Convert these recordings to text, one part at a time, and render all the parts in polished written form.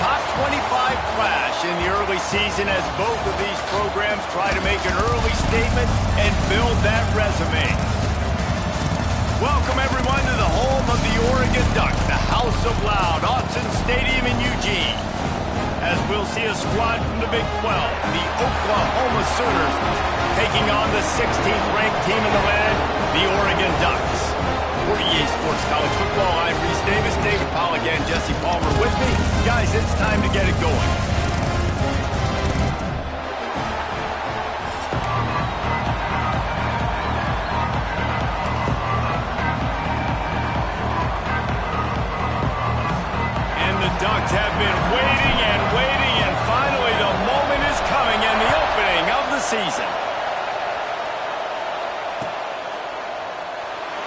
top 25 clash in the early season as both of these programs try to make an early statement and build that resume. Welcome, everyone, to the home of the Oregon Ducks, the House of Loud, Autzen Stadium in Eugene. As we'll see a squad from the Big 12, the Oklahoma Sooners, taking on the 16th-ranked team in the land, the Oregon Ducks. For EA Sports College Football, I'm Reese Davis, David Powell again, Jesse Palmer with me. Guys, it's time to get it going. And the Ducks have been waiting and waiting, and finally the moment is coming and the opening of the season.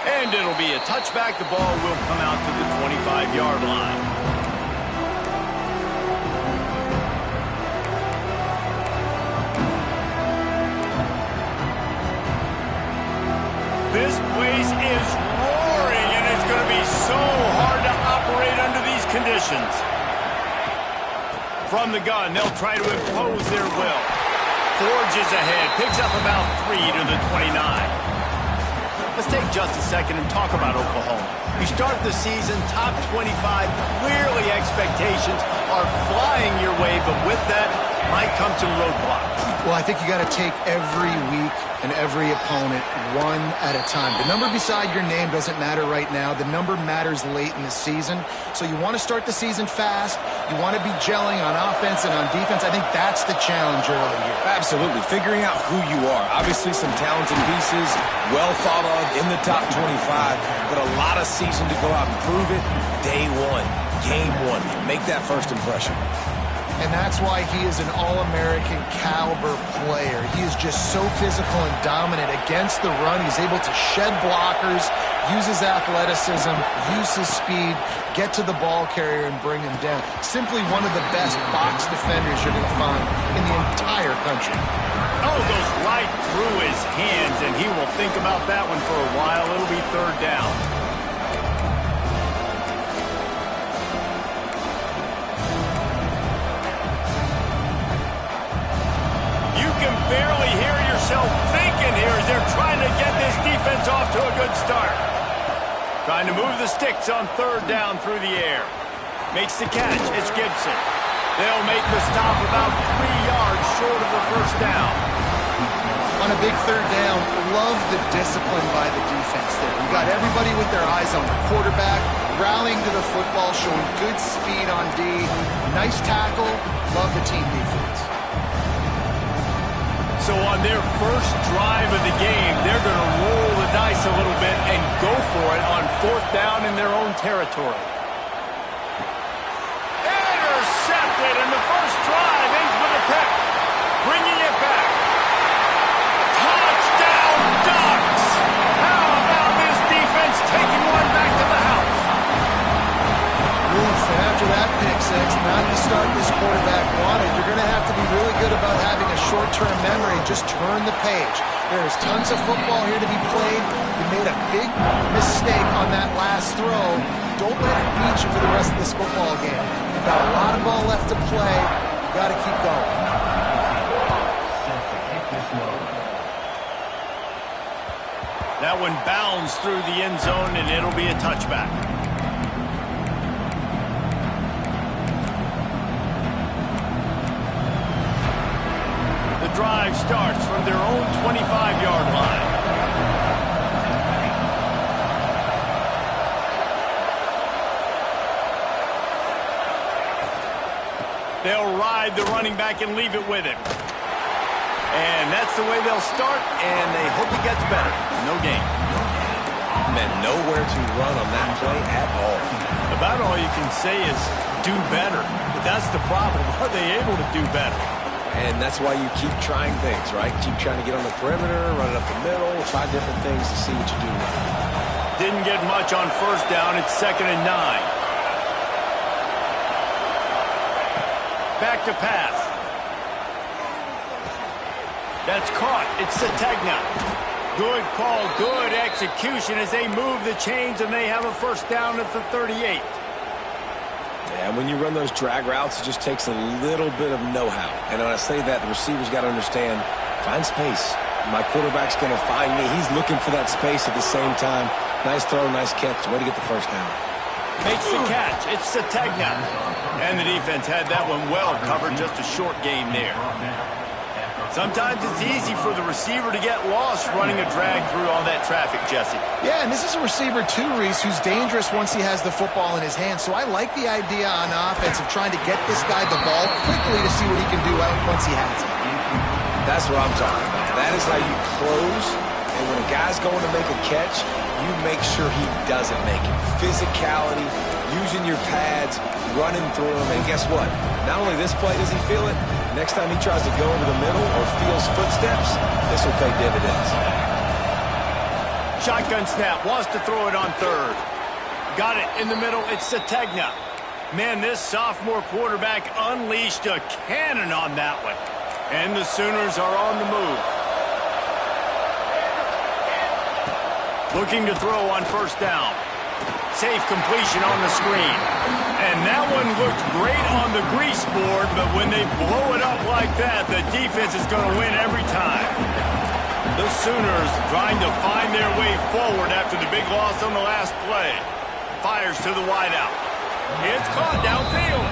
And it'll be a touchback. The ball will come out to the 25-yard line. This place is roaring, and it's going to be so hard to operate under these conditions. From the gun, they'll try to impose their will. Forges ahead, picks up about 3 to the 29. Let's take just a second and talk about Oklahoma. You start the season top 25. Clearly expectations are flying your way, but with that might come some roadblocks. Well, I think you got to take every week and every opponent one at a time. The number beside your name doesn't matter right now. The number matters late in the season. So you want to start the season fast. You want to be gelling on offense and on defense. I think that's the challenge early here. Absolutely. Figuring out who you are. Obviously some talented pieces, well thought of in the top 25, but a lot of season to go out and prove it. Day one, game one. Make that first impression. And that's why he is an All-American caliber player. He is just so physical and dominant against the run. He's able to shed blockers, use his athleticism, use his speed, get to the ball carrier and bring him down. Simply one of the best box defenders you're going to find in the entire country. Oh, goes right through his hands, and he will think about that one for a while. It'll be third down. Barely hear yourself thinking here as they're trying to get this defense off to a good start. Trying to move the sticks on third down through the air. Makes the catch. It's Gibson. They'll make the stop about 3 yards short of the first down. On a big third down, love the discipline by the defense there. You got everybody with their eyes on the quarterback, rallying to the football, showing good speed on D. Nice tackle. Love the team defense. So on their first drive of the game, they're going to roll the dice a little bit and go for it on fourth down in their own territory. Intercepted, and the first drive ends with a pick. Bringing it back. Touchdown, Ducks! How about this defense taking one back to the house? Oof, and after that pick six, not the start this quarterback wanted. You're going to have to be really good about having a short-term memory. Just turn the page. There's tons of football here to be played. You made a big mistake on that last throw. Don't let it beat you for the rest of this football game. You've got a lot of ball left to play. You've got to keep going. That one bounds through the end zone, and it'll be a touchback. The drive starts from their own 25-yard line. They'll ride the running back and leave it with him. And that's the way they'll start, and they hope it gets better. No gain. And nowhere to run on that play at all. About all you can say is do better. But that's the problem. Are they able to do better? And that's why you keep trying things, right? Keep trying to get on the perimeter, run it up the middle, try different things to see what you do right. Didn't get much on first down. It's 2nd and 9. Back to pass. That's caught. It's Sategna. Good call, good execution as they move the chains, and they have a first down at the 38. And when you run those drag routes, it just takes a little bit of know-how. And when I say that, the receiver's got to understand, find space. My quarterback's going to find me. He's looking for that space at the same time. Nice throw, nice catch. Way to get the first down. Makes the catch. It's Sategna. And the defense had that one well covered. Just a short game there. Sometimes it's easy for the receiver to get lost running a drag through all that traffic, Jesse. Yeah, and this is a receiver too, Reese, who's dangerous once he has the football in his hands. So I like the idea on offense of trying to get this guy the ball quickly to see what he can do once he has it. That's what I'm talking about. That is how you close. And when a guy's going to make a catch, you make sure he doesn't make it. Physicality, using your pads, running through them. And guess what? Not only this play does he feel it, next time he tries to go over the middle or feels footsteps, this will pay dividends. Shotgun snap, wants to throw it on third. Got it in the middle, it's Sategna. Man, this sophomore quarterback unleashed a cannon on that one. And the Sooners are on the move. Looking to throw on first down. Safe completion on the screen. And that one looked great on the grease board, but when they blow it up like that, the defense is going to win every time. The Sooners trying to find their way forward after the big loss on the last play. Fires to the wideout. It's caught downfield.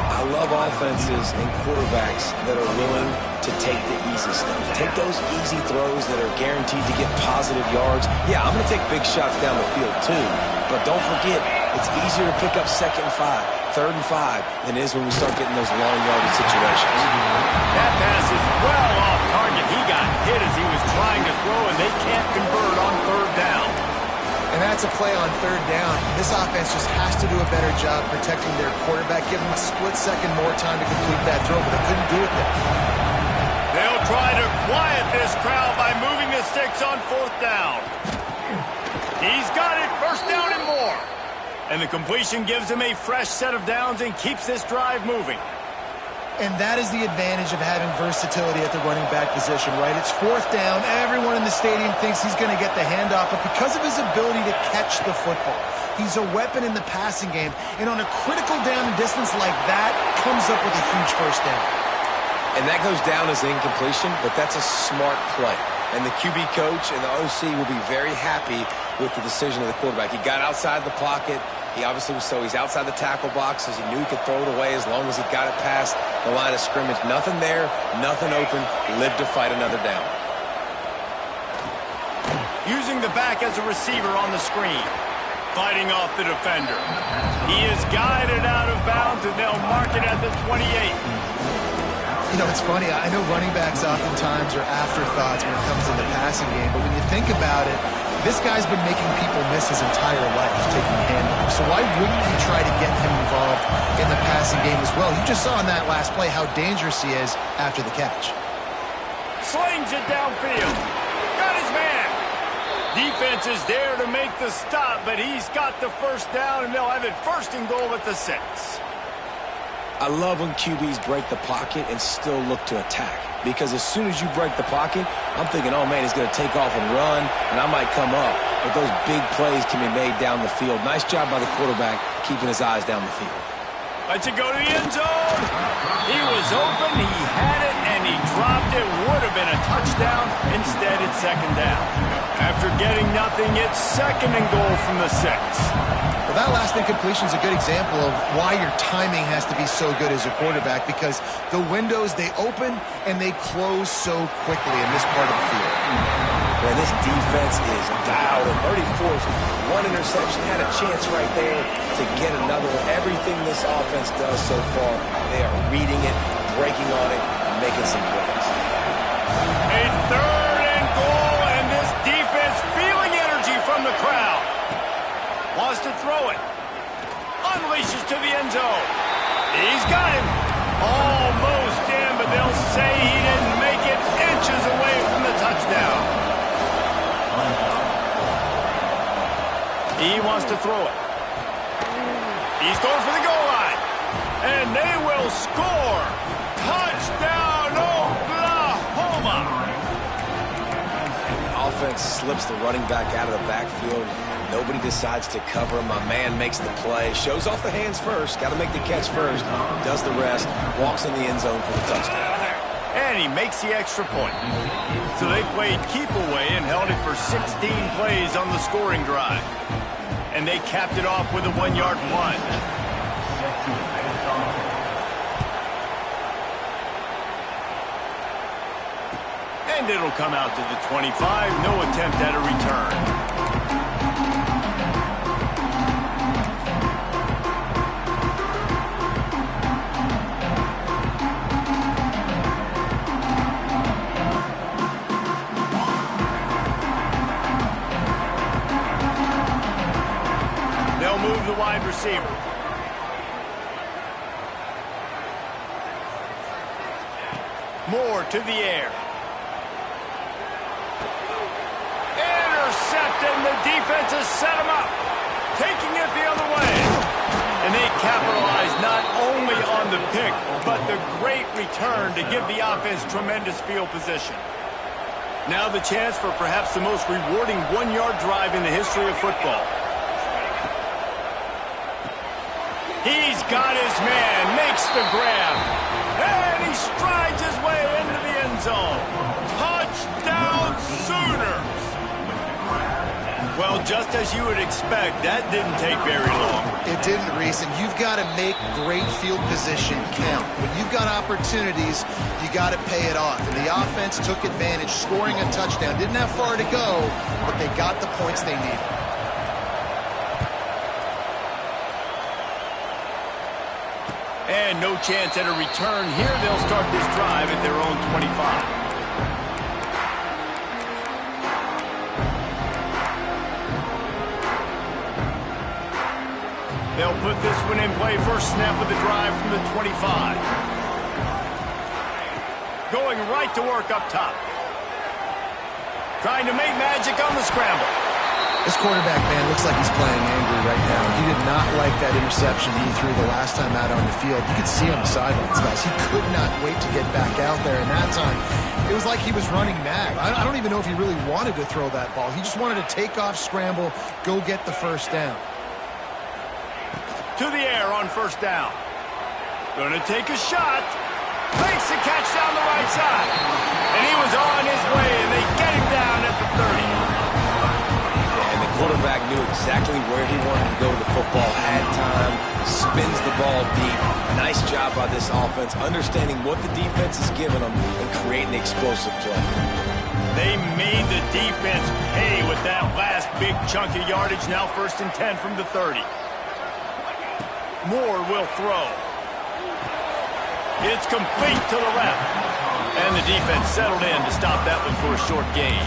I love offenses and quarterbacks that are willing to take the easy stuff. Take those easy throws that are guaranteed to get positive yards. Yeah, I'm going to take big shots down the field too, but don't forget, it's easier to pick up 2nd and 5, 3rd and 5 than it is when we start getting those long yardage situations. That pass is well off target. He got hit as he was trying to throw, and they can't convert on 3rd down. And that's a play on 3rd down. This offense just has to do a better job protecting their quarterback, give him a split second more time to complete that throw, but they couldn't do it there. They'll try to quiet this crowd by moving the sticks on 4th down. He's got it, 1st down and more. And the completion gives him a fresh set of downs and keeps this drive moving. And that is the advantage of having versatility at the running back position, right? It's 4th down. Everyone in the stadium thinks he's going to get the handoff, but because of his ability to catch the football, he's a weapon in the passing game. And on a critical down and distance like that, comes up with a huge 1st down. And that goes down as incompletion, but that's a smart play. And the QB coach and the OC will be very happy with the decision of the quarterback. He got outside the pocket. He obviously was he's outside the tackle box as he knew he could throw it away as long as he got it past the line of scrimmage. Nothing there, nothing open, lived to fight another down. Using the back as a receiver on the screen. Fighting off the defender. He is guided out of bounds, and they'll mark it at the 28. You know, it's funny. I know running backs oftentimes are afterthoughts when it comes to the passing game, but when you think about it, this guy's been making people miss his entire life taking handoffs. So why wouldn't you try to get him involved in the passing game as well? You just saw in that last play how dangerous he is after the catch. Slings it downfield. Got his man. Defense is there to make the stop, but he's got the 1st down, and they'll have it 1st and goal at the 6. I love when QBs break the pocket and still look to attack. Because as soon as you break the pocket, I'm thinking, oh, man, he's going to take off and run, and I might come up. But those big plays can be made down the field. Nice job by the quarterback keeping his eyes down the field. Let's it go to the end zone. He was open, he had it, and he dropped it. Would have been a touchdown. Instead, it's 2nd down. After getting nothing, it's 2nd and goal from the 6. Well, that last incompletion is a good example of why your timing has to be so good as a quarterback, because the windows, they open and they close so quickly in this part of the field. Man, this defense is dialed and already forced one interception. Had a chance right there to get another one. Everything this offense does so far, they are reading it, breaking on it, and making some plays. A 3rd and goal, and this defense feeling energy from the crowd. Wants to throw it. Unleashes to the end zone. He's got him. Almost in, but they'll say he didn't make it, inches away from the touchdown. He wants to throw it. He's going for the goal line. And they will score. Touchdown, Oklahoma. defense slips the running back out of the backfield. Nobody decides to cover him. My man makes the play. Shows off the hands first. Got to make the catch first. Does the rest. Walks in the end zone for the touchdown. And he makes the extra point. So they played keep away and held it for 16 plays on the scoring drive. And they capped it off with a 1-yard plunge. And it'll come out to the 25. No attempt at a return. Move the wide receiver. Moore to the air. Intercepted, and the defense has set him up. Taking it the other way. And they capitalize not only on the pick, but the great return to give the offense tremendous field position. Now the chance for perhaps the most rewarding 1-yard drive in the history of football. He's got his man, makes the grab, and he strides his way into the end zone. Touchdown, Sooners! Well, just as you would expect, that didn't take very long. It didn't, Reese, and you've got to make great field position count. When you've got opportunities, you got to pay it off. And the offense took advantage, scoring a touchdown. Didn't have far to go, but they got the points they needed. And no chance at a return here. They'll start this drive at their own 25. They'll put this one in play. First snap of the drive from the 25. Going right to work up top. Trying to make magic on the scramble. This quarterback, man, looks like he's playing angry right now. He did not like that interception he threw the last time out on the field. You could see on the sidelines, guys. He could not wait to get back out there. And that time, it was like he was running mad. I don't even know if he really wanted to throw that ball. He just wanted to take off, scramble, go get the first down. To the air on first down. Going to take a shot. Makes the catch down the right side. And he was on his way, and they get him down at the 30. Quarterback knew exactly where he wanted to go with the football, had time, spins the ball deep. Nice job by this offense, understanding what the defense is giving them and creating explosive play. They made the defense pay with that last big chunk of yardage. Now 1st and 10 from the 30. Moore will throw. It's complete to the left. And the defense settled in to stop that one for a short gain.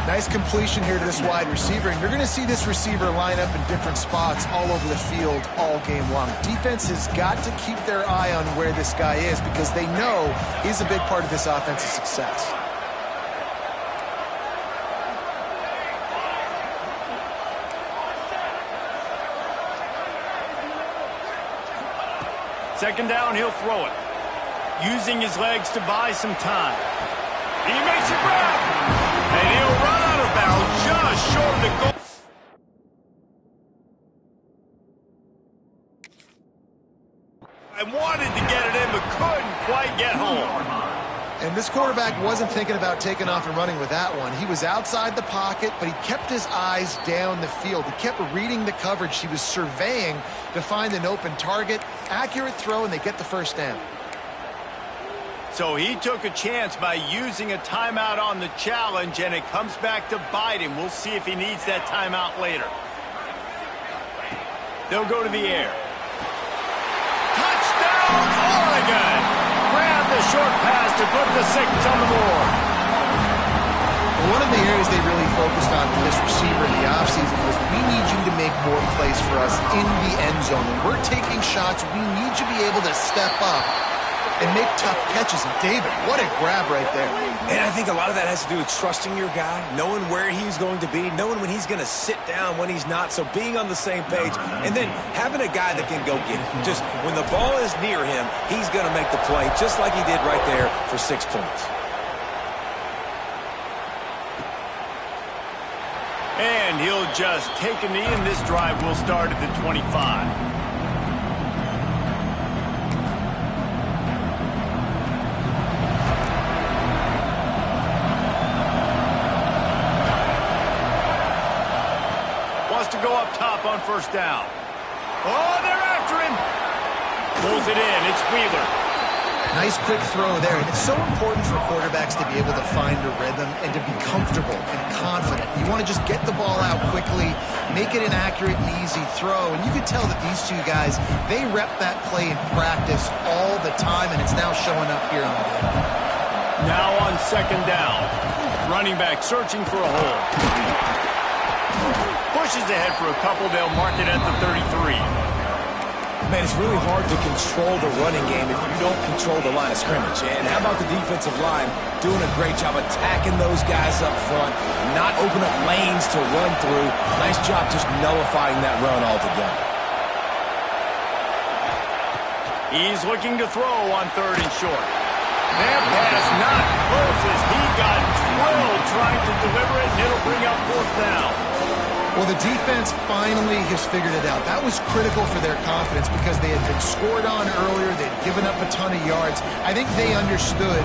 Nice completion here to this wide receiver, and you're going to see this receiver line up in different spots all over the field all game long. Defense has got to keep their eye on where this guy is because they know he's a big part of this offense's success. Second down, he'll throw it. Using his legs to buy some time. He makes a grab. And he'll run out of bounds just short of the goal. I wanted to get it in, but couldn't quite get home. And this quarterback wasn't thinking about taking off and running with that one. He was outside the pocket, but he kept his eyes down the field. He kept reading the coverage. He was surveying to find an open target. Accurate throw, and they get the first down. So he took a chance by using a timeout on the challenge, and it comes back to bite him. We'll see if he needs that timeout later. They'll go to the air. Touchdown, Oregon! Grab the short pass to put the 6 on the board. One of the areas they really focused on with this receiver in the offseason was we need you to make more plays for us in the end zone. When we're taking shots, we need you to be able to step up and make tough catches. And David, what a grab right there. And I think a lot of that has to do with trusting your guy, knowing where he's going to be, knowing when he's going to sit down, when he's not, so being on the same page, and then having a guy that can go get it. Just when the ball is near him, he's going to make the play, just like he did right there for 6 points. And he'll just take a knee, and this drive will start at the 25. To go up top on first down. Oh, they're after him. Pulls it in. It's Wheeler. Nice quick throw there. And it's so important for quarterbacks to be able to find a rhythm and to be comfortable and confident. You want to just get the ball out quickly, make it an accurate and easy throw. And you can tell that these two guys, they rep that play in practice all the time, and it's now showing up here on the game. Now on second down. Running back searching for a hole. Pushes ahead for a couple. They'll mark it at the 33. Man, it's really hard to control the running game if you don't control the line of scrimmage. And how about the defensive line doing a great job attacking those guys up front, not open up lanes to run through. Nice job just nullifying that run altogether. He's looking to throw on third and short. That pass not close as he got drilled trying to deliver it, and it'll bring up fourth down. Well, the defense finally has figured it out. That was critical for their confidence because they had been scored on earlier. They'd given up a ton of yards. I think they understood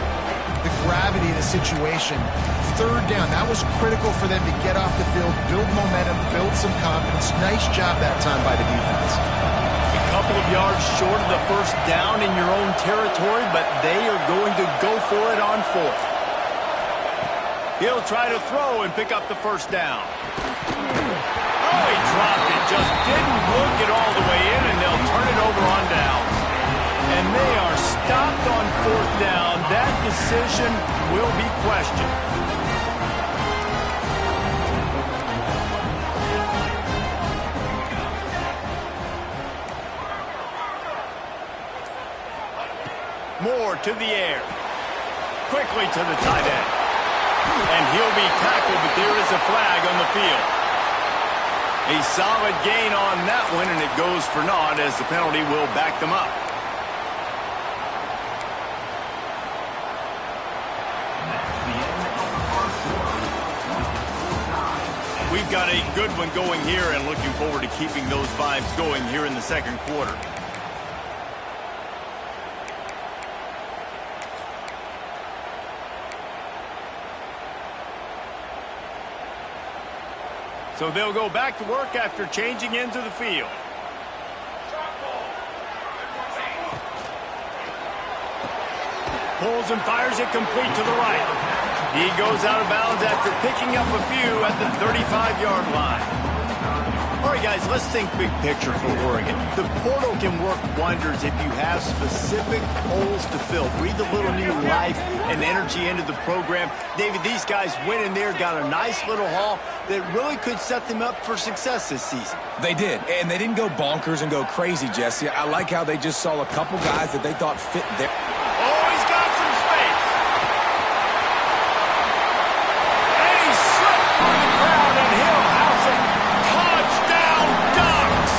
the gravity of the situation. Third down, that was critical for them to get off the field, build momentum, build some confidence. Nice job that time by the defense. A couple of yards short of the first down in your own territory, but they are going to go for it on fourth. He'll try to throw and pick up the first down. Oh, he dropped it. Just didn't look it all the way in, and they'll turn it over on downs. And they are stopped on fourth down. That decision will be questioned. Moore to the air. Quickly to the tight end. And he'll be tackled, but there is a flag on the field. A solid gain on that one, and it goes for naught as the penalty will back them up. We've got a good one going here, and looking forward to keeping those vibes going here in the second quarter. So they'll go back to work after changing into the field. Pulls and fires it complete to the right. He goes out of bounds after picking up a few at the 35-yard line. All right, guys, let's think big picture for Oregon. The portal can work wonders if you have specific holes to fill. Breathe a little new life and energy into the program. David, these guys went in there, got a nice little haul that really could set them up for success this season. They did, and they didn't go bonkers and go crazy, Jesse. I like how they just saw a couple guys that they thought fit their... Oh, he's got some space. And he slipped through the crowd, and he'll house it. Touchdown, Ducks!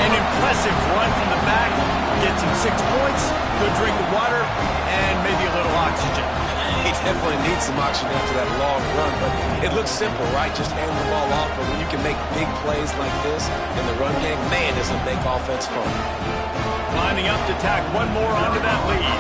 An impressive run from the back. Gets him 6 points, good drink of water, and maybe a little oxygen. He definitely needs some oxygen after that long run, but it looks simple, right? Just hand the ball off, but when you can make big plays like this in the run game, man, does it make offense fun. Lining up to tack one more onto that lead.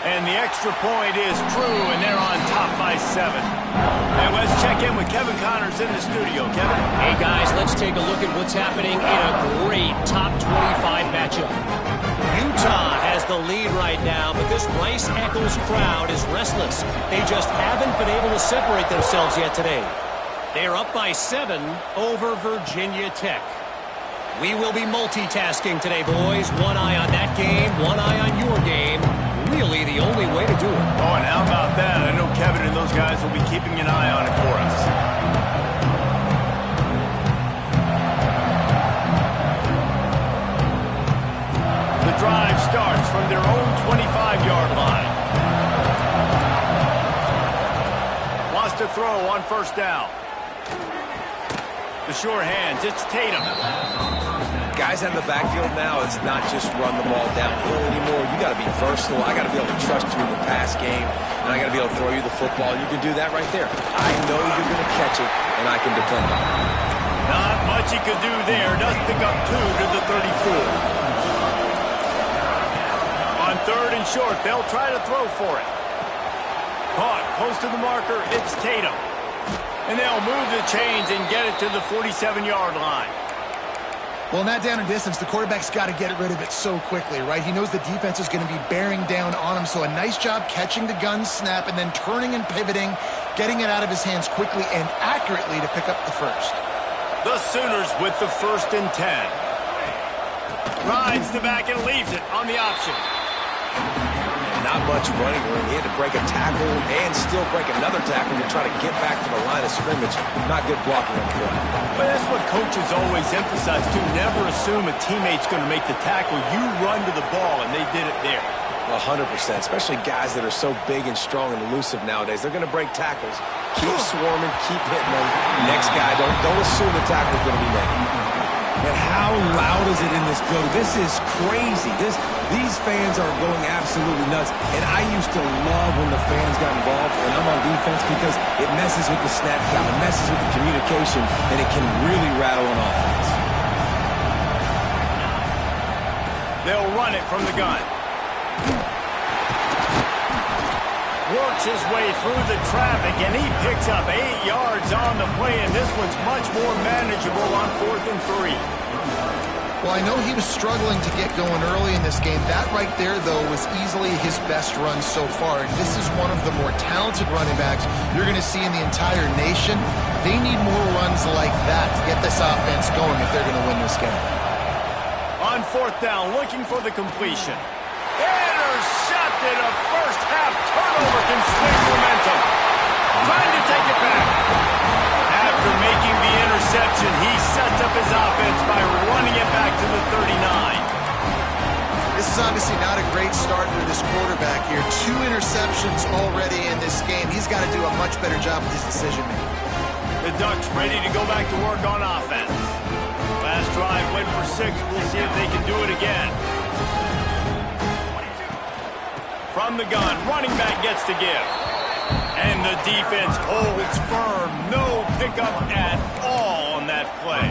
And the extra point is true, and they're on top by 7. And let's check in with Kevin Connors in the studio. Kevin? Hey, guys, let's take a look at what's happening in a great top 25 matchup. Utah has the lead right now, but this Rice-Eccles crowd is restless. They just haven't been able to separate themselves yet today. They are up by 7 over Virginia Tech. We will be multitasking today, boys. One eye on that game, one eye on your game. Really the only way to do it. Oh, and how about that? I know Kevin and those guys will be keeping an eye on it for us. The drive starts from their own 25-yard line. Wants to throw on first down. The sure hands, it's Tatum. Guys in the backfield now, it's not just run the ball downhill anymore. You got to be versatile. I got to be able to trust you in the pass game. and I got to be able to throw you the football. You can do that right there. I know you're going to catch it, and I can depend on it. Not much he could do there. Does pick up 2 to the 34. On 3rd and short, they'll try to throw for it. Caught close to the marker, it's Tatum. And they'll move the chains and get it to the 47-yard line. Well, in that down and distance, the quarterback's got to get rid of it so quickly, right? He knows the defense is going to be bearing down on him, so a nice job catching the gun snap and then turning and pivoting, getting it out of his hands quickly and accurately to pick up the first. The Sooners with the 1st and 10. Rides the back and leaves it on the option. Not much running room. He had to break a tackle and still break another tackle to try to get back to the line of scrimmage. Not good blocking on the play. But that's what coaches always emphasize, too. Never assume a teammate's going to make the tackle. You run to the ball, and they did it there. 100%, especially guys that are so big and strong and elusive nowadays. They're going to break tackles. Keep swarming, keep hitting them. Next guy, don't assume the tackle's going to be made. But how loud is it in this building? This is crazy. These fans are going absolutely nuts. And I used to love when the fans got involved, and I'm on defense because it messes with the snap count, it messes with the communication, and it can really rattle an offense. They'll run it from the gun. Works his way through the traffic, and he picks up 8 yards on the play, and this one's much more manageable on 4th and 3. Well, I know he was struggling to get going early in this game. That right there, though, was easily his best run so far, and this is one of the more talented running backs you're going to see in the entire nation. They need more runs like that to get this offense going if they're going to win this game. On 4th down, looking for the completion. Intercepted. A first-half turnover can swing momentum. Trying to take it back. After making the interception, he sets up his offense by running it back to the 39. This is obviously not a great start for this quarterback here. 2 interceptions already in this game. He's got to do a much better job with his decision-making. The Ducks ready to go back to work on offense. Last drive went for 6. We'll see if they can do it again. From the gun, running back gets to give. And the defense holds firm. No pickup at all on that play.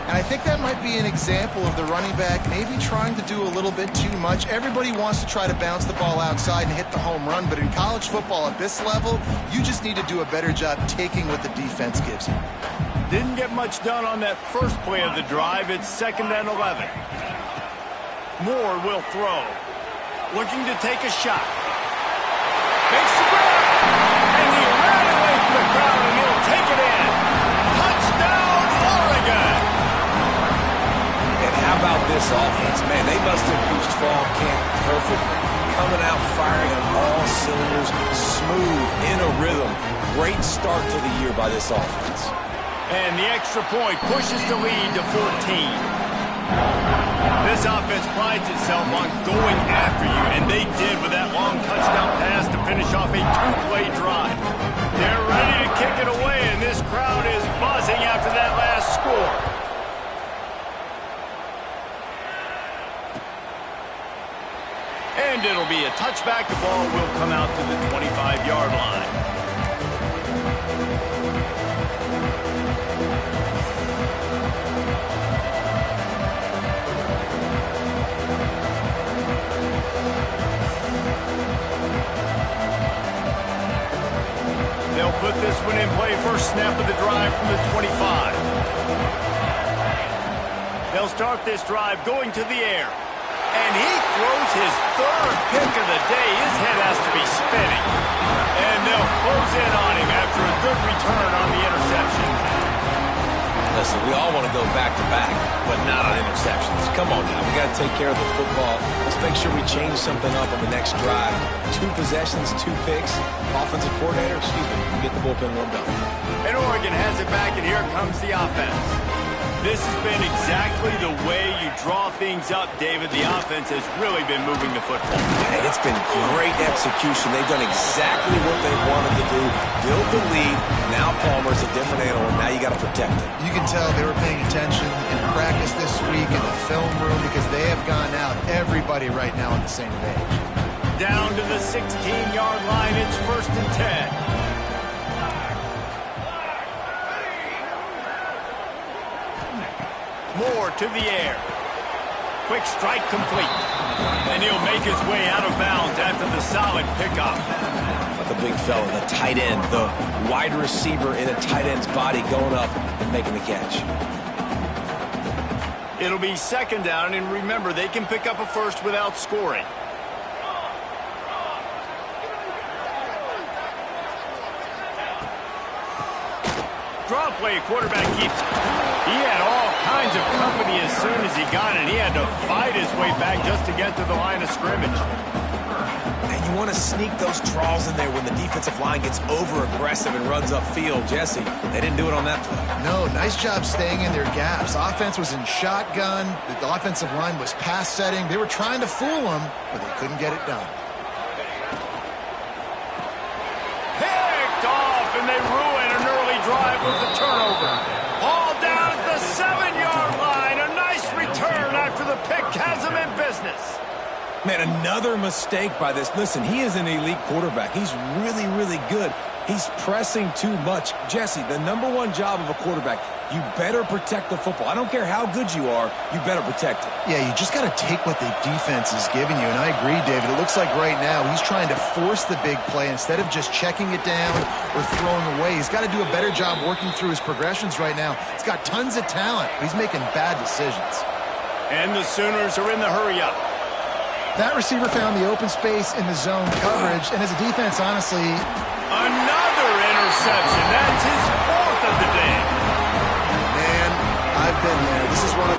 And I think that might be an example of the running back maybe trying to do a little bit too much. Everybody wants to try to bounce the ball outside and hit the home run, but in college football at this level, you just need to do a better job taking what the defense gives you. Didn't get much done on that first play of the drive. It's 2nd and 11. Moore will throw. Looking to take a shot. Makes the grab. And he ran away from the crowd, and he'll take it in. Touchdown, Oregon. And how about this offense? Man, they must have used fall camp perfectly. Coming out firing on all cylinders, smooth, in a rhythm. Great start to the year by this offense. And the extra point pushes the lead to 14. This offense prides itself on going after you, and they did with that long touchdown pass to finish off a 2-play drive. They're ready to kick it away, and this crowd is buzzing after that last score. And it'll be a touchback. The ball will come out to the 25-yard line. They'll put this one in play. First snap of the drive from the 25. They'll start this drive going to the air. And he throws his 3rd pick of the day. His head has to be spinning. And they'll close in on him after a good return on the interception. Listen, we all want to go back-to-back, but not on interceptions. Come on now. We got to take care of the football. Let's make sure we change something up on the next drive. 2 possessions, 2 picks. Offensive coordinator, get the bullpen warmed up. And Oregon has it back, and here comes the offense. This has been exactly the way you draw things up, David. The offense has really been moving the football. And it's been great execution. They've done exactly what they wanted to do. Build the lead. Now Palmer's a different animal. Now you got to protect it. You can tell they were paying attention in practice this week in the film room because they have gone out, everybody right now on the same page. down to the 16-yard line. It's 1st and 10. Moore to the air. Quick strike complete. And he'll make his way out of bounds after the solid pickup. Like a big fella, the tight end, the wide receiver in a tight end's body going up and making the catch. It'll be 2nd down, and remember, they can pick up a first without scoring. Draw play, quarterback keeps. He had all kinds of company as soon as he got it. He had to fight his way back just to get to the line of scrimmage. And you want to sneak those draws in there when the defensive line gets over-aggressive and runs upfield. Jesse, they didn't do it on that play. No, nice job staying in their gaps. Offense was in shotgun. The offensive line was pass setting. They were trying to fool them, but they couldn't get it done. Picked off, and they ruin an early drive with the turnover. Ball down at the 7-yard line. A nice return after the pick has them in business. Man, another mistake by this. Listen, he is an elite quarterback. He's really, really good. He's pressing too much. Jesse, the #1 job of a quarterback, you better protect the football. I don't care how good you are, you better protect it. Yeah, you just got to take what the defense is giving you, and I agree, David. It looks like right now he's trying to force the big play instead of just checking it down or throwing away. He's got to do a better job working through his progressions right now. He's got tons of talent, but he's making bad decisions. And the Sooners are in the hurry-up. That receiver found the open space in the zone coverage, and as a defense, honestly... Another interception. That's his 4th of the day. Man, I've been there. This is one of...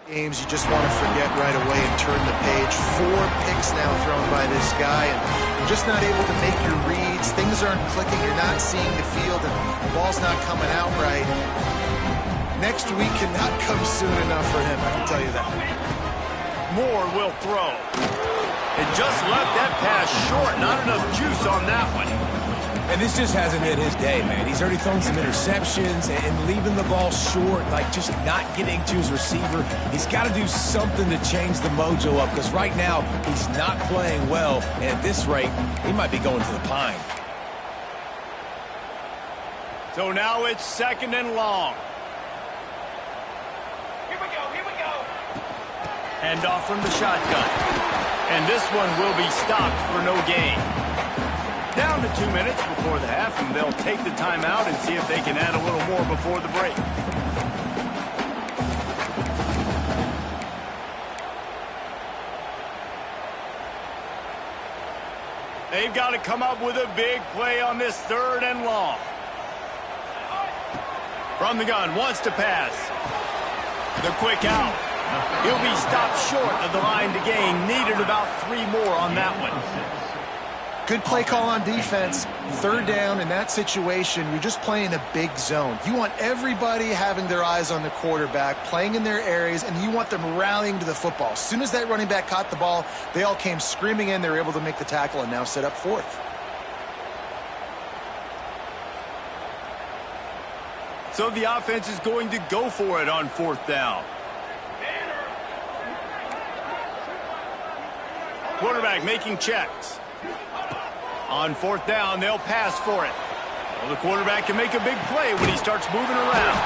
games you just want to forget right away and turn the page. 4 picks now thrown by this guy, and you're just not able to make your reads. Things aren't clicking. You're not seeing the field, and the ball's not coming out right. Next week cannot come soon enough for him, I can tell you that. Moore will throw. And just left that pass short. Not enough juice on that one. And this just hasn't hit his day, man. He's already thrown some interceptions and leaving the ball short, like just not getting to his receiver. He's got to do something to change the mojo up, because right now he's not playing well, and at this rate, he might be going to the pine. So now it's 2nd and long. Here we go. Hand off from the shotgun. And this one will be stopped for no gain. Down to 2 minutes before the half, and they'll take the timeout and see if they can add a little more before the break. They've got to come up with a big play on this 3rd and long. From the gun, wants to pass. The quick out. He'll be stopped short of the line to gain. Needed about 3 more on that one. Good play call on defense. 3rd down in that situation, you're just playing a big zone. You want everybody having their eyes on the quarterback, playing in their areas, and you want them rallying to the football. As soon as that running back caught the ball, they all came screaming in. They were able to make the tackle and now set up 4th. So the offense is going to go for it on 4th down. Quarterback making checks. On 4th down, they'll pass for it. Well, the quarterback can make a big play when he starts moving around.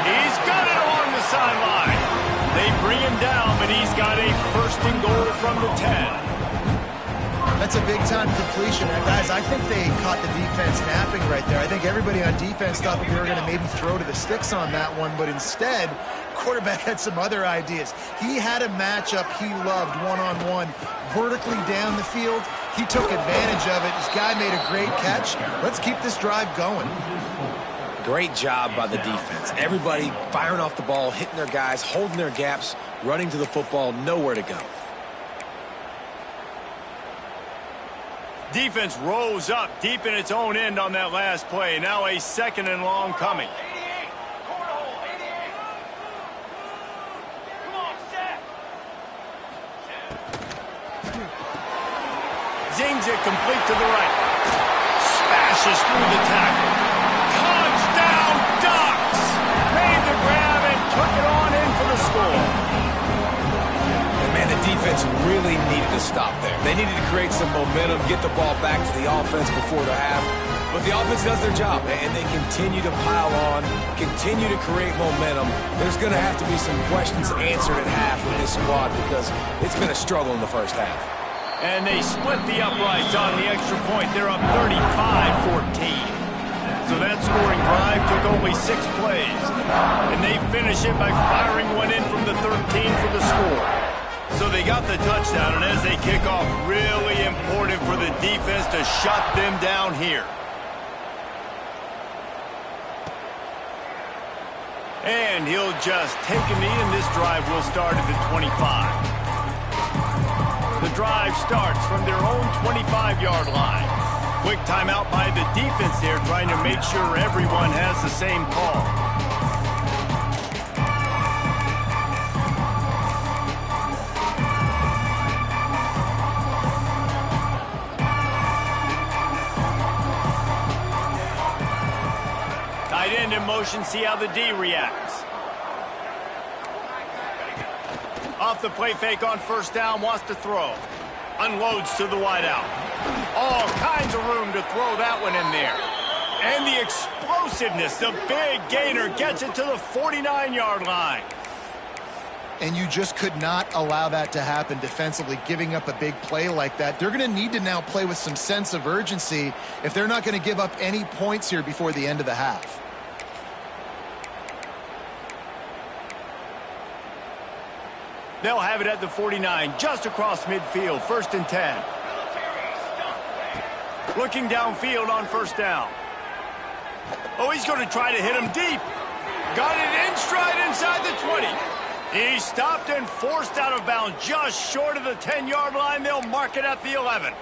He's got it along the sideline. They bring him down, but he's got a 1st and goal from the 10. That's a big-time completion. And guys, I think they caught the defense napping right there. I think everybody on defense thought that they were going to maybe throw to the sticks on that one, but instead, quarterback had some other ideas. He had a matchup he loved one-on-one, vertically down the field. He took advantage of it. This guy made a great catch. Let's keep this drive going. Great job by the defense. Everybody firing off the ball, hitting their guys, holding their gaps, running to the football, nowhere to go. Defense rose up deep in its own end on that last play. Now a 2nd and long coming. 88, corner hole, 88. Come on, set. Slings it complete to the right. Smashes through the tackle. Touchdown Ducks! Made the grab and took it on in for the score. And man, the defense really needed to stop there. They needed to create some momentum, get the ball back to the offense before the half. But the offense does their job, and they continue to pile on, continue to create momentum. There's going to have to be some questions answered at half with this squad because it's been a struggle in the first half. And they split the uprights on the extra point. They're up 35-14. So that scoring drive took only 6 plays. And they finish it by firing one in from the 13 for the score. So they got the touchdown, and as they kick off, really important for the defense to shut them down here. And he'll just take a knee, and this drive will start at the 25. The drive starts from their own 25-yard line. Quick timeout by the defense there, trying to make sure everyone has the same call. Tight end in motion, see how the D reacts. Off the play fake on first down, wants to throw. Unloads to the wideout. All kinds of room to throw that one in there. And the explosiveness, the big gainer gets it to the 49-yard line. And you just could not allow that to happen defensively, giving up a big play like that. They're going to need to now play with some sense of urgency if they're not going to give up any points here before the end of the half. They'll have it at the 49, just across midfield, 1st and 10. Looking downfield on first down. Oh, he's going to try to hit him deep. Got it in stride inside the 20. He stopped and forced out of bounds just short of the 10-yard line. They'll mark it at the 11.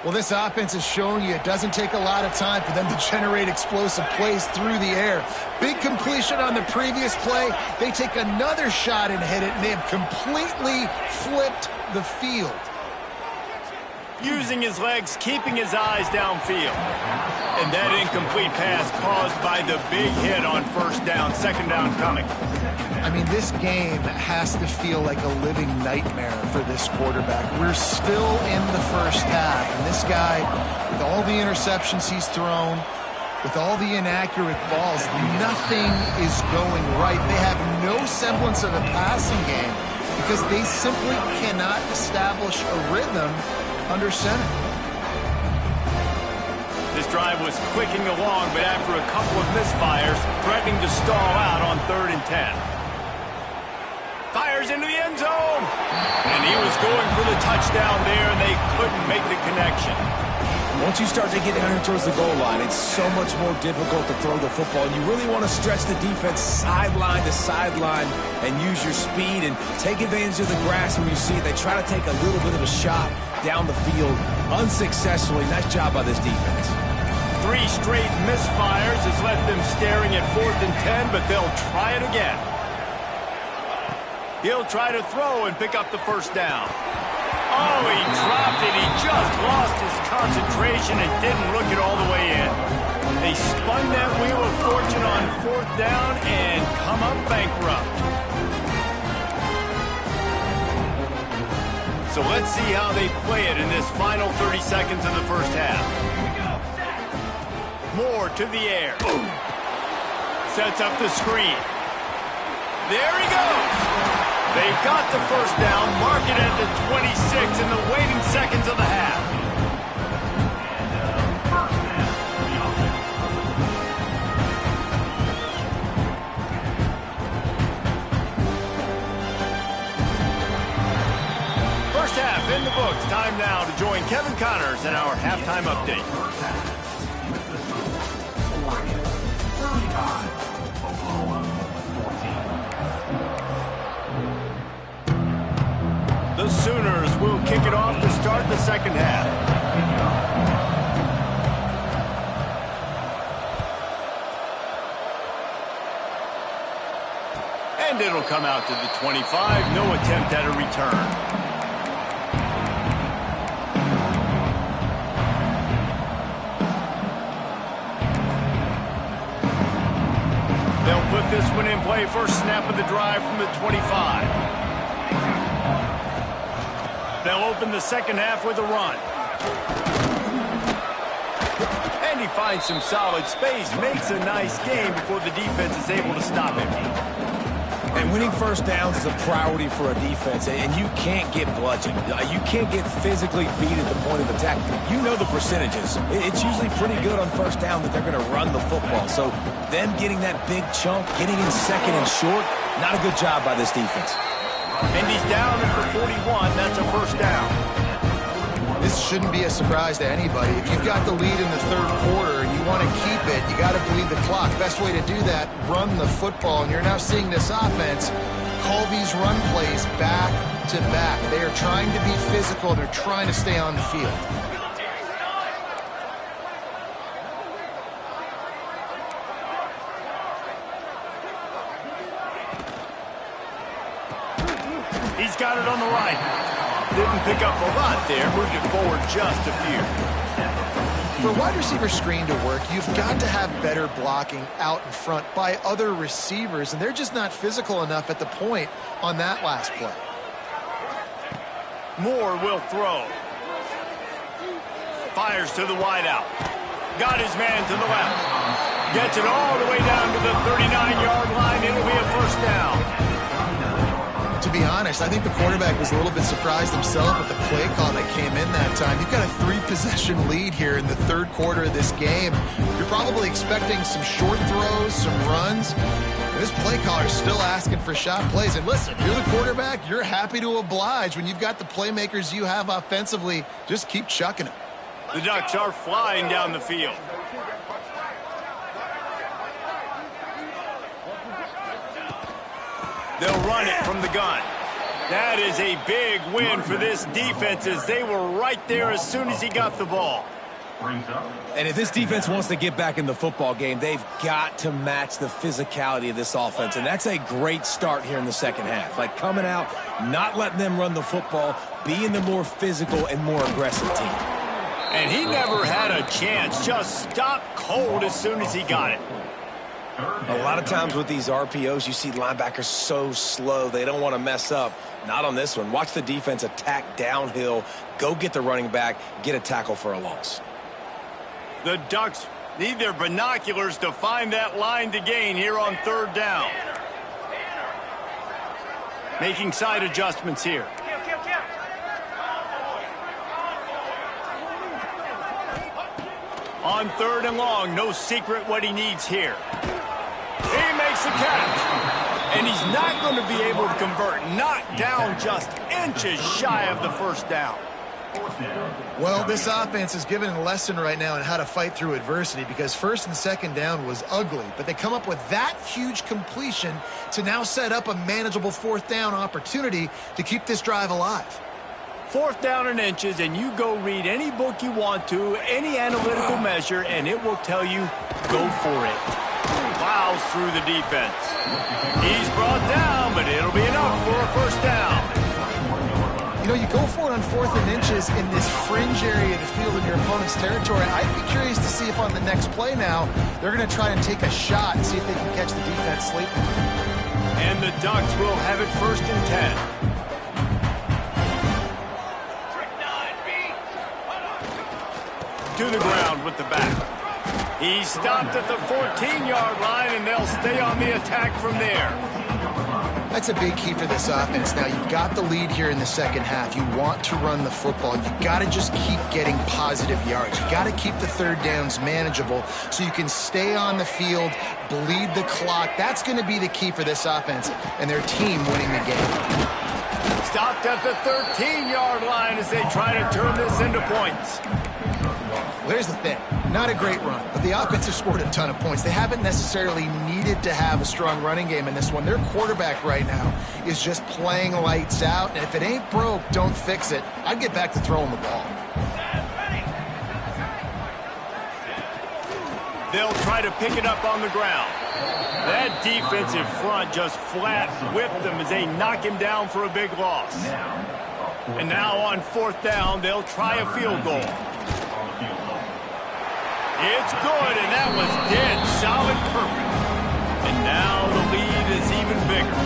Well, this offense is showing you it doesn't take a lot of time for them to generate explosive plays through the air. Big completion on the previous play. They take another shot and hit it, and they have completely flipped the field. Using his legs, keeping his eyes downfield. And that incomplete pass caused by the big hit on first down, 2nd down coming. I mean, this game has to feel like a living nightmare for this quarterback. We're still in the first half, and this guy, with all the interceptions he's thrown, with all the inaccurate balls, nothing is going right. They have no semblance of a passing game because they simply cannot establish a rhythm under center. This drive was clicking along, but after a couple of misfires, threatening to stall out on 3rd and 10. Fires into the end zone. And he was going for the touchdown there, and they couldn't make the connection. Once you start to get down towards the goal line, it's so much more difficult to throw the football. You really want to stretch the defense sideline to sideline and use your speed and take advantage of the grass when you see it. They try to take a little bit of a shot down the field unsuccessfully. Nice job by this defense. 3 straight misfires has left them staring at 4th and 10, but they'll try it again. He'll try to throw and pick up the first down. Oh, he dropped it. He just lost his concentration and didn't look it all the way in. They spun that wheel of fortune on 4th down and come up bankrupt. So let's see how they play it in this final 30 seconds of the first half. Moore to the air. Sets up the screen. There he goes. They've got the first down, mark it at the 26 in the waning seconds of the half. First half in the books. Time now to join Kevin Connors in our halftime update. The Sooners will kick it off to start the second half. And it'll come out to the 25. No attempt at a return. with this one in play. First snap of the drive from the 25. They'll open the second half with a run. And he finds some solid space, makes a nice game before the defense is able to stop him. And winning first downs is a priority for a defense, and you can't get bludgeoned. You can't get physically beat at the point of attack. You know the percentages. It's usually pretty good on first down that they're going to run the football. So them getting that big chunk, getting in second and short, not a good job by this defense. And he's down at the 41. That's a first down. This shouldn't be a surprise to anybody. If you've got the lead in the third quarter and you want to keep it, you got to bleed the clock. Best way to do that, run the football. And you're now seeing this offense call these run plays back to back. They are trying to be physical. They're trying to stay on the field. He's got it on the right. Didn't pick up a lot there. Moved it forward just a few. For a wide receiver screen to work, you've got to have better blocking out in front by other receivers, and they're just not physical enough at the point on that last play. Moore will throw. Fires to the wideout. Got his man to the left. Gets it all the way down to the 39-yard line. It'll be a first down. To be honest, I think the quarterback was a little bit surprised himself with the play call that came in that time. You've got a 3-possession lead here in the third quarter of this game. You're probably expecting some short throws, some runs. And this play caller is still asking for shot plays. And listen, you're the quarterback. You're happy to oblige. When you've got the playmakers you have offensively, just keep chucking them. The Ducks are flying down the field. They'll run it from the gun. That is a big win for this defense as they were right there as soon as he got the ball. And if this defense wants to get back in the football game, they've got to match the physicality of this offense. And that's a great start here in the second half. Like coming out, not letting them run the football, being the more physical and more aggressive team. And he never had a chance. Just stopped cold as soon as he got it. A lot of times with these RPOs, you see linebackers so slow, they don't want to mess up. Not on this one. Watch the defense attack downhill, go get the running back, get a tackle for a loss. The Ducks need their binoculars to find that line to gain here on third down. Making side adjustments here. On third and long, no secret what he needs here. He makes the catch. And he's not going to be able to convert. Knocked down just inches shy of the first down. Well, this offense is given a lesson right now on how to fight through adversity because first and second down was ugly, but they come up with that huge completion to now set up a manageable fourth down opportunity to keep this drive alive. Fourth down and inches, and you go read any book you want to, any analytical measure, and it will tell you, go for it. Plows through the defense. He's brought down, but it'll be enough for a first down. You know, you go for it on fourth and inches in this fringe area of the field in your opponent's territory. I'd be curious to see if on the next play now, they're going to try and take a shot and see if they can catch the defense sleeping. And the Ducks will have it first and 10. To the ground with the back. He stopped at the 14-yard line, and they'll stay on the attack from there. That's a big key for this offense. Now, you've got the lead here in the second half. You want to run the football. You've got to just keep getting positive yards. You've got to keep the third downs manageable so you can stay on the field, bleed the clock. That's going to be the key for this offense and their team winning the game. Stopped at the 13-yard line as they try to turn this into points. There's the thing. Not a great run, but the offense has scored a ton of points. They haven't necessarily needed to have a strong running game in this one. Their quarterback right now is just playing lights out, and if it ain't broke, don't fix it. I'd get back to throwing the ball. They'll try to pick it up on the ground. That defensive front just flat whipped them as they knock him down for a big loss. And now on fourth down, they'll try a field goal. It's good, and that was dead solid perfect. And now the is even bigger.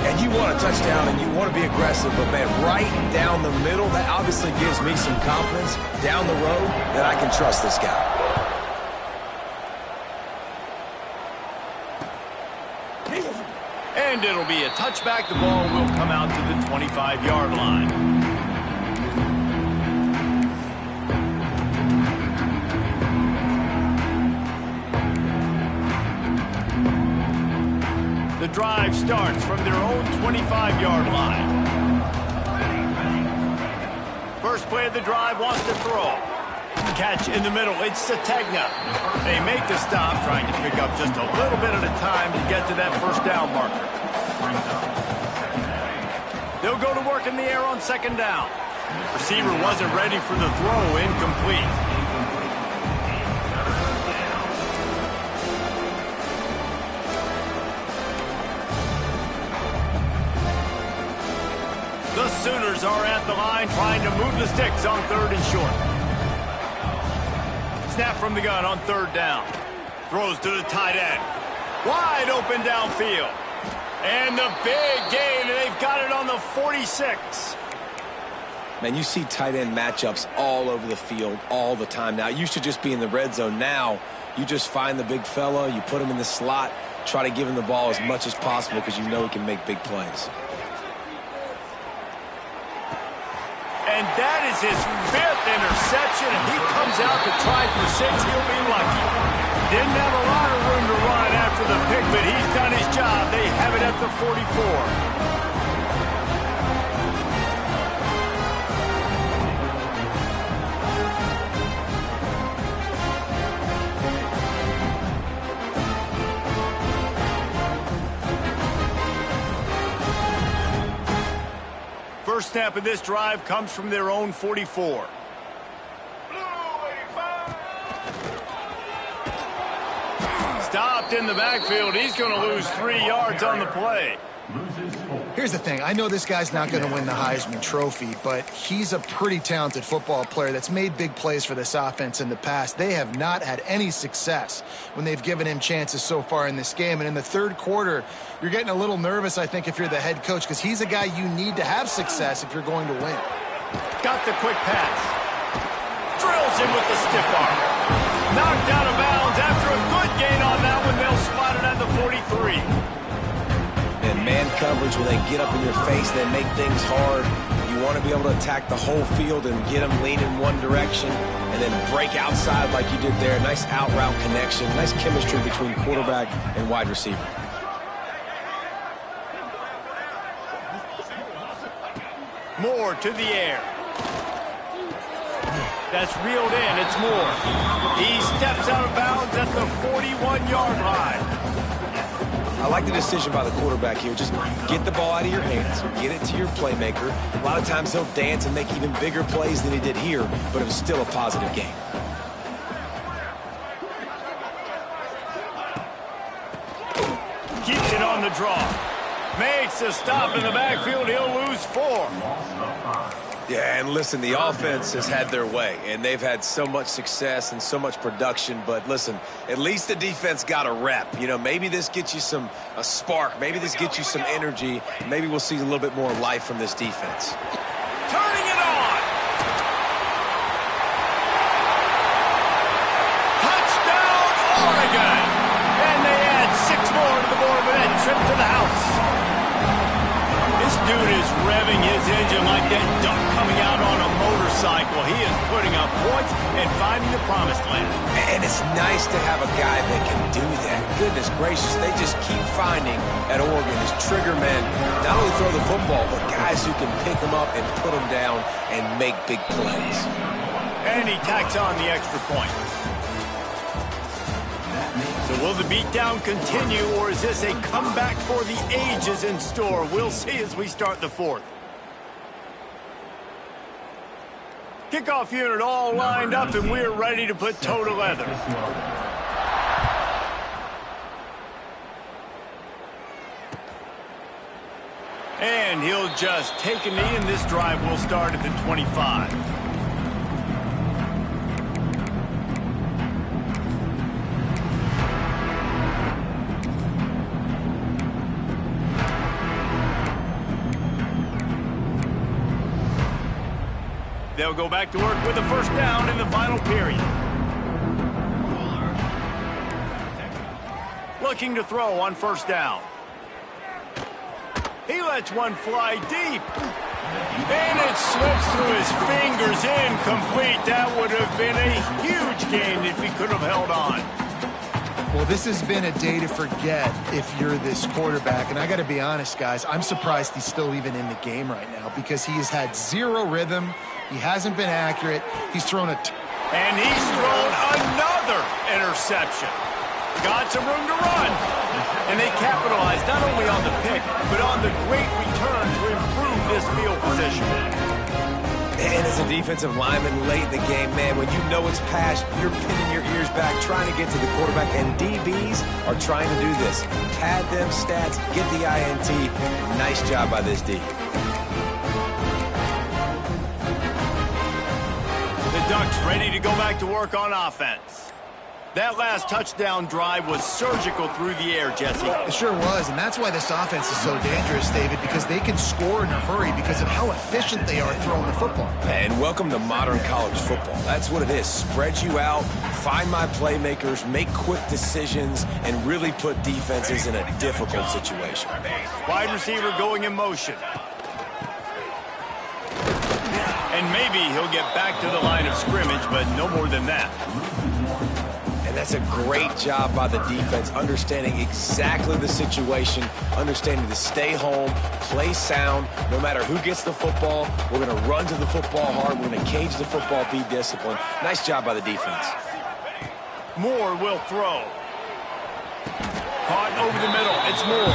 And you want a touchdown and you want to be aggressive, but man, right down the middle, that obviously gives me some confidence down the road that I can trust this guy. And it'll be a touchback. The ball will come out to the 25-yard line. The drive starts from their own 25-yard line. First play of the drive wants to throw. Catch in the middle. It's Sategna. They make the stop, trying to pick up just a little bit at a time to get to that first down marker. They'll go to work in the air on second down. Receiver wasn't ready for the throw. Incomplete. The Sooners are at the line trying to move the sticks on third and short. Snap from the gun on third down. Throws to the tight end. Wide open downfield. And the big gain, and they've got it on the 46. Man, you see tight end matchups all over the field all the time. Now, it used to just be in the red zone. Now, you just find the big fella, you put him in the slot, try to give him the ball as much as possible because you know he can make big plays. And that is his 5th interception, and he comes out to try for 6. He'll be lucky. Didn't have a lot of room to run after the pick, but he's done his job. They have it at the 44. First snap of this drive comes from their own 44. Stopped in the backfield. He's going to lose 3 yards on the play. Here's the thing. I know this guy's not going to win the Heisman Trophy, but he's a pretty talented football player that's made big plays for this offense in the past. They have not had any success when they've given him chances so far in this game. And in the third quarter, you're getting a little nervous, I think, if you're the head coach, because he's a guy you need to have success if you're going to win. Got the quick pass. Drills him with the stiff arm. Knocked out of bounds after a good gain on that one. They'll spot it at the 43. And man coverage, when they get up in your face, they make things hard. You want to be able to attack the whole field and get them leaning one direction and then break outside like you did there. Nice out route connection. Nice chemistry between quarterback and wide receiver. Moore to the air. That's reeled in. It's Moore. He steps out of bounds at the 41-yard line. I like the decision by the quarterback here. Just get the ball out of your hands, get it to your playmaker. A lot of times he'll dance and make even bigger plays than he did here, but it was still a positive game. Keeps it on the draw. Makes a stop in the backfield. He'll lose 4. Yeah, and listen, the offense has had their way, and they've had so much success and so much production. But listen, at least the defense got a rep. You know, maybe this gets you a spark. Maybe this gets you some energy. Maybe we'll see a little bit more life from this defense. Turning it on. Touchdown, Oregon. And they add 6 more to the board with that trip to the house. This dude is revving his engine like that duck coming out on a motorcycle. He is putting up points and finding the promised land. And it's nice to have a guy that can do that. Goodness gracious, they just keep finding at Oregon as trigger men, not only throw the football, but guys who can pick them up and put them down and make big plays. And he tacks on the extra point. So will the beatdown continue, or is this a comeback for the ages in store? We'll see as we start the 4th. Kickoff unit all lined up, and we're ready to put toe to leather. And he'll just take a knee, and this drive will start at the 25. They'll go back to work with a first down in the final period. Looking to throw on first down. He lets one fly deep. And it slips through his fingers, incomplete. That would have been a huge gain if he could have held on. Well, this has been a day to forget if you're this quarterback. And I got to be honest, guys, I'm surprised he's still even in the game right now because he has had zero rhythm. He hasn't been accurate. He's thrown and he's thrown another interception. Got some room to run. And they capitalized not only on the pick, but on the great return to improve this field position. And as a defensive lineman late in the game, man, when you know it's pass, you're pinning your ears back, trying to get to the quarterback, and DBs are trying to do this. Pad them stats, get the INT. Nice job by this D. The Ducks ready to go back to work on offense. That last touchdown drive was surgical through the air, Jesse. It sure was, and that's why this offense is so dangerous, David, because they can score in a hurry because of how efficient they are throwing the football. And welcome to modern college football. That's what it is. Spread you out, find my playmakers, make quick decisions, and really put defenses in a difficult situation. Wide receiver going in motion. And maybe he'll get back to the line of scrimmage, but no more than that. And that's a great job by the defense, understanding exactly the situation, understanding to stay home, play sound. No matter who gets the football, we're going to run to the football hard. We're going to cage the football, be disciplined. Nice job by the defense. Moore will throw. Caught over the middle. It's Moore.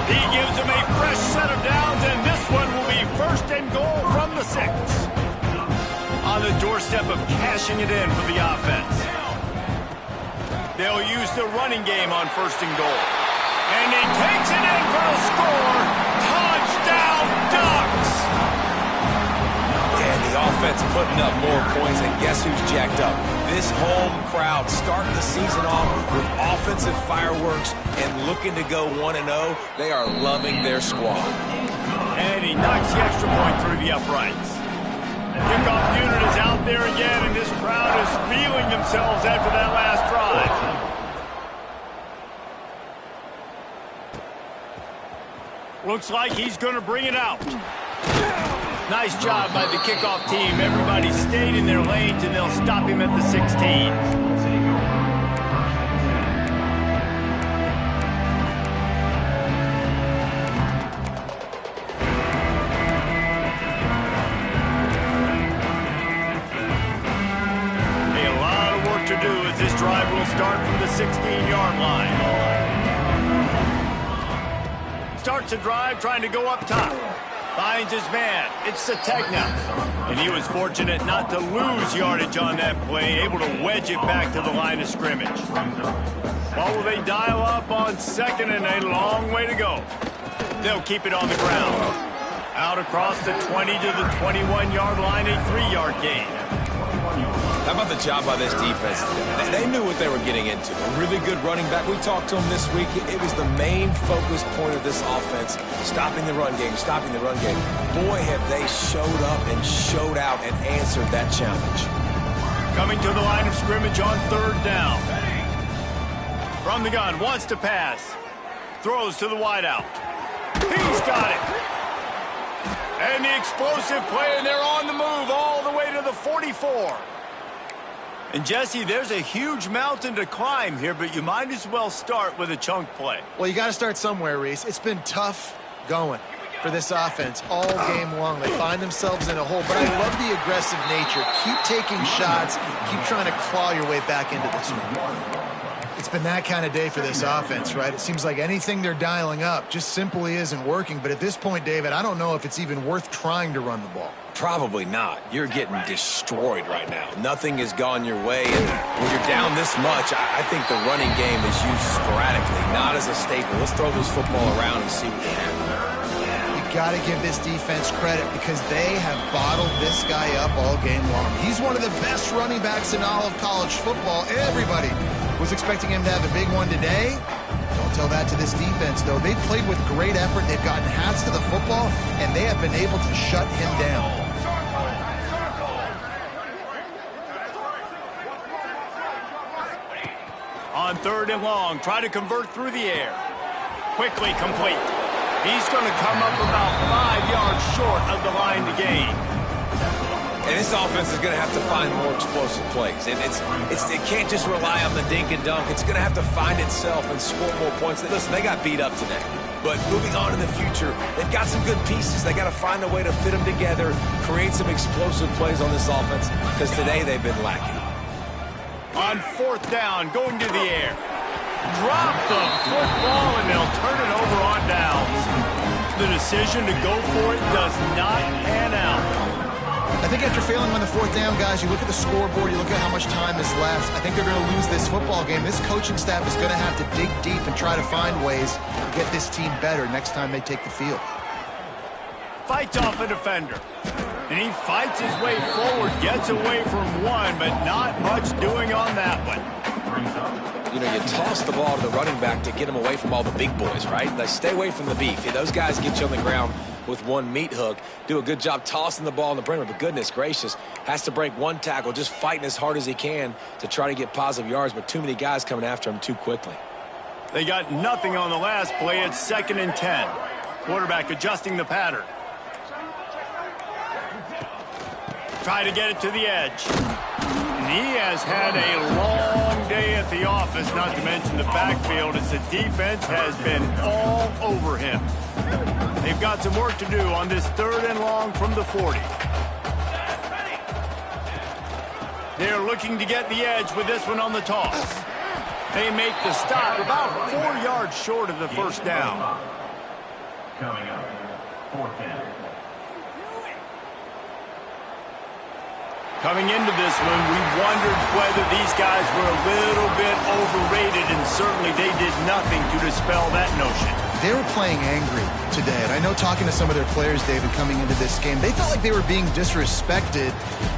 He gives him a fresh set of downs, and this one will be first and goal from the 6. On the doorstep of cashing it in for the offense. They'll use the running game on first and goal. And he takes it in for the score. Touchdown, Ducks! And the offense putting up more points, and guess who's jacked up? This home crowd starting the season off with offensive fireworks and looking to go 1-0. They are loving their squad. And he knocks the extra point through the uprights. Kickoff unit is out there again, and this crowd is feeling themselves after that last drive. Looks like he's going to bring it out. Nice job by the kickoff team. Everybody stayed in their lanes, and they'll stop him at the 16. Drive will start from the 16-yard line. Starts a drive trying to go up top. Finds his man. It's Sategna. And he was fortunate not to lose yardage on that play, able to wedge it back to the line of scrimmage. Well, will they dial up on second and a long way to go? They'll keep it on the ground. Out across the 20 to the 21-yard line, a 3-yard gain. How about the job by this defense? They knew what they were getting into. A really good running back. We talked to him this week. It was the main focus point of this offense, stopping the run game, stopping the run game. Boy, have they showed up and showed out and answered that challenge. Coming to the line of scrimmage on third down. From the gun, wants to pass. Throws to the wideout. He's got it. And the explosive play, and they're on the move all the way to the 44. And, Jesse, there's a huge mountain to climb here, but you might as well start with a chunk play. Well, you got to start somewhere, Reese. It's been tough going for this offense all game long. They find themselves in a hole, but I love the aggressive nature. Keep taking shots. Keep trying to claw your way back into this one. It's been that kind of day for this offense, right? It seems like anything they're dialing up just simply isn't working. But at this point, David, I don't know if it's even worth trying to run the ball. Probably not. You're getting destroyed right now. Nothing has gone your way, and when you're down this much, I think the running game is used sporadically, not as a staple. Let's throw this football around and see what they have. Got to give this defense credit because they have bottled this guy up all game long. He's one of the best running backs in all of college football. Everybody was expecting him to have a big one today. Don't tell that to this defense, though. They've played with great effort. They've gotten hats to the football, and they have been able to shut him down. On 3rd and long, try to convert through the air. Quickly complete. He's going to come up about 5 yards short of the line to gain. And this offense is going to have to find more explosive plays. It can't just rely on the dink and dunk. It's going to have to find itself and score more points. Listen, they got beat up today. But moving on in the future, they've got some good pieces. They got to find a way to fit them together, create some explosive plays on this offense, because today they've been lacking. On 4th down, going to the air. Drop the football, and they'll turn it over on downs. The decision to go for it does not pan out. I think after failing on the 4th down, guys, you look at the scoreboard, you look at how much time is left. I think they're going to lose this football game. This coaching staff is going to have to dig deep and try to find ways to get this team better next time they take the field. Fights off a defender. And he fights his way forward, gets away from one, but not much doing on that one. You know, you toss the ball to the running back to get him away from all the big boys, right? Like, stay away from the beef. Those guys get you on the ground with one meat hook, do a good job tossing the ball in the perimeter, but goodness gracious, has to break one tackle, just fighting as hard as he can to try to get positive yards, but too many guys coming after him too quickly. They got nothing on the last play. It's 2nd and 10. Quarterback adjusting the pattern. Try to get it to the edge. And he has had a long day at the office, not to mention the backfield, as the defense has been all over him. They've got some work to do on this 3rd and long from the 40. They're looking to get the edge with this one on the toss. They make the stop about 4 yards short of the 1st down. Coming up, 4th down. Coming into this one, we wondered whether these guys were a little bit overrated, and certainly they did nothing to dispel that notion. They were playing angry today, and I know talking to some of their players, David, coming into this game, they felt like they were being disrespected.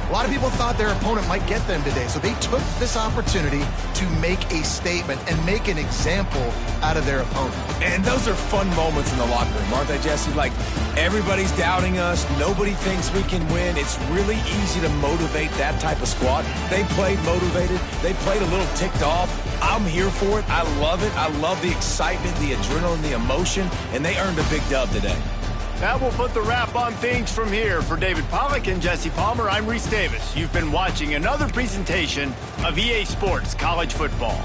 A lot of people thought their opponent might get them today, so they took this opportunity to make a statement and make an example out of their opponent. And those are fun moments in the locker room, aren't they, Jesse? Like, everybody's doubting us. Nobody thinks we can win. It's really easy to motivate that type of squad. They played motivated. They played a little ticked off. I'm here for it. I love it. I love the excitement, the adrenaline, the emotion, and they earned a big dub today. That will put the wrap on things from here. For David Pollack and Jesse Palmer, I'm Reese Davis. You've been watching another presentation of EA Sports College Football.